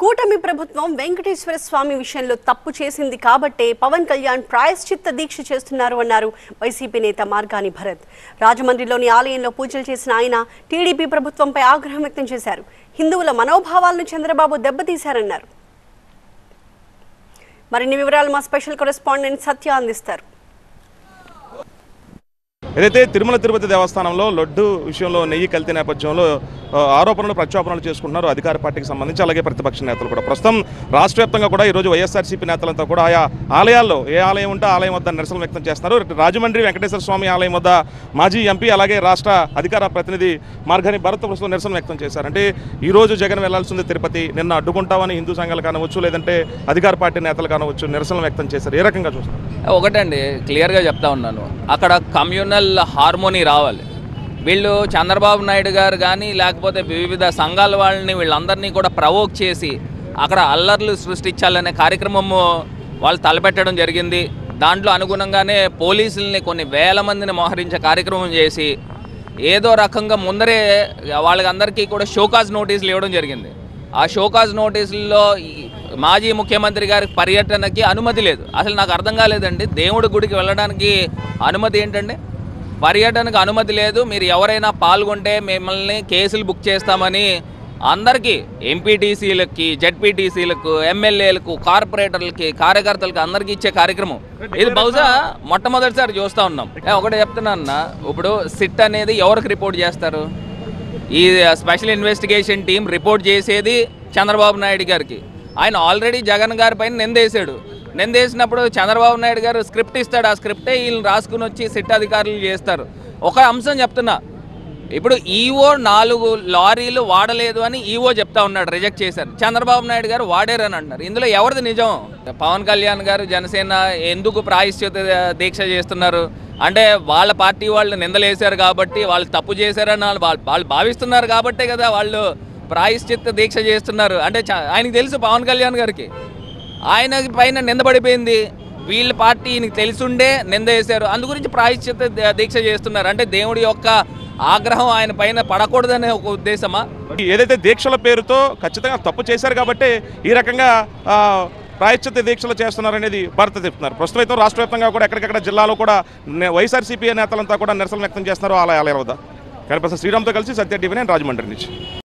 కూటమి ప్రభుత్వం వెంకటేశ్వర స్వామి విషయంలో తప్పు చేసింది కాబట్టే పవన్ కళ్యాణ్ ప్రాయశ్చిత్త దీక్ష చేస్తున్నారు అన్నారు వైసీపీ నేత మార్గాని భరత్. రాజమండ్రిలోని ఆలయంలో పూజలు చేసిన ఆయన టీడీపీ ప్రభుత్వంపై ఆగ్రహం వ్యక్తం చేశారు. హిందువుల మనోభావాలను చంద్రబాబు దెబ్బతీశారన్నారు. మరిన్ని వివరాలు మా స్పెషల్ కరెస్పాండెంట్ సత్య అందిస్తారు. ఏదైతే తిరుమల తిరుపతి దేవస్థానంలో లడ్డు విషయంలో నెయ్యి కల్తీ నేపథ్యంలో ఆరోపణలు ప్రత్యారోపణలు చేసుకుంటున్నారు అధికార పార్టీకి సంబంధించి, అలాగే ప్రతిపక్ష నేతలు కూడా. ప్రస్తుతం రాష్ట్ర వ్యాప్తంగా కూడా ఈరోజు వైఎస్ఆర్సీపీ నేతలంతా కూడా ఆయా ఆలయాల్లో ఏ ఆలయం ఉంటే ఆలయం వద్ద నిరసన వ్యక్తం చేస్తున్నారు. రాజమండ్రి వెంకటేశ్వర స్వామి ఆలయం వద్ద మాజీ ఎంపీ అలాగే రాష్ట్ర అధికార ప్రతినిధి మార్గాని భరత్ ప్రస్తుతం నిరసన వ్యక్తం చేశారు. అంటే ఈరోజు జగన్ వెళ్లాల్సింది తిరుపతి, నిన్న అడ్డుకుంటామని హిందూ సంఘాలు కానవచ్చు, లేదంటే అధికార పార్టీ నేతలు కానవచ్చు నిరసన వ్యక్తం చేశారు. ఏ రకంగా చూస్తారు? ఒకటండి, క్లియర్గా చెప్తా ఉన్నాను, అక్కడ కమ్యూనల్ హార్మోనీ రావాలి. వీళ్ళు చంద్రబాబు నాయుడు గారు కానీ లేకపోతే వివిధ సంఘాల వాళ్ళని వీళ్ళందరినీ కూడా ప్రవోక్ చేసి అక్కడ అల్లర్లు సృష్టించాలనే కార్యక్రమము వాళ్ళు తలపెట్టడం జరిగింది. దాంట్లో అనుగుణంగానే పోలీసుల్ని కొన్ని వేల మందిని మోహరించే కార్యక్రమం చేసి ఏదో రకంగా ముందరే వాళ్ళందరికీ కూడా షోకాజ్ నోటీసులు ఇవ్వడం జరిగింది. ఆ షోకాజ్ నోటీసుల్లో మాజీ ముఖ్యమంత్రి గారి పర్యటనకి అనుమతి లేదు. అసలు నాకు అర్థం కాలేదండి, దేవుడి గుడికి వెళ్ళడానికి అనుమతి ఏంటండి? పర్యటనకు అనుమతి లేదు, మీరు ఎవరైనా పాల్గొంటే మిమ్మల్ని కేసులు బుక్ చేస్తామని అందరికీ, ఎంపీటీసీలకి, జెడ్పీటీసీలకు, ఎమ్మెల్యేలకు, కార్పొరేటర్లకి, కార్యకర్తలకి అందరికీ ఇచ్చే కార్యక్రమం ఇది బహుశా మొట్టమొదటిసారి చూస్తూ ఉన్నాం. ఒకటి చెప్తున్నా, ఇప్పుడు సిట్ అనేది ఎవరికి రిపోర్ట్ చేస్తారు? ఈ స్పెషల్ ఇన్వెస్టిగేషన్ టీం రిపోర్ట్ చేసేది చంద్రబాబు నాయుడు గారికి. ఆయన ఆల్రెడీ జగన్ గారి పైన నిందేశాడు. నిందేసినప్పుడు చంద్రబాబు నాయుడు గారు స్క్రిప్ట్ ఇస్తాడు, ఆ స్క్రిప్టే వీళ్ళని రాసుకుని వచ్చి సిట్ అధికారులు చేస్తారు. ఒక అంశం చెప్తున్నా, ఇప్పుడు ఈవో 4 లారీలు వాడలేదు అని ఈవో చెప్తా ఉన్నాడు, రిజెక్ట్ చేశారు. చంద్రబాబు నాయుడు గారు వాడారని అంటున్నారు. ఇందులో ఎవరిది నిజం? పవన్ కళ్యాణ్ గారు జనసేన ఎందుకు ప్రాయశ్చిత్త దీక్ష చేస్తున్నారు అంటే వాళ్ళ పార్టీ వాళ్ళు నిందలేశారు కాబట్టి, వాళ్ళు తప్పు చేశారని వాళ్ళు భావిస్తున్నారు కాబట్టే కదా వాళ్ళు ప్రాయశ్చిత్త దీక్ష చేస్తున్నారు. అంటే ఆయనకి తెలుసు, పవన్ కళ్యాణ్ గారికి ఆయన పైన నిందపడిపోయింది, వీళ్ళ పార్టీ ఈయనకి తెలుసుండే నింద వేశారు, అందు గురించి ప్రాయశ్చిత్త దీక్ష చేస్తున్నారు. అంటే దేవుడి యొక్క ఆగ్రహం ఆయన పైన పడకూడదనే ఒక ఉద్దేశమా? ఏదైతే దీక్షల పేరుతో ఖచ్చితంగా తప్పు చేశారు కాబట్టి ఈ రకంగా ప్రాయశ్చిత్త దీక్షలు చేస్తున్నారనేది భారత చెప్తున్నారు. ప్రస్తుతం అయితే రాష్ట్ర వ్యాప్తంగా కూడా ఎక్కడికక్కడ జిల్లాలో కూడా వైఎస్ఆర్సీపీ నేతలంతా కూడా నిరసన వ్యక్తం చేస్తున్నారు ఆలయాల వద్ద. కనిపిస్తున్న శ్రీరామ్తో కలిసి సత్య టీవీ, నేను రాజమండ్రి నుంచి.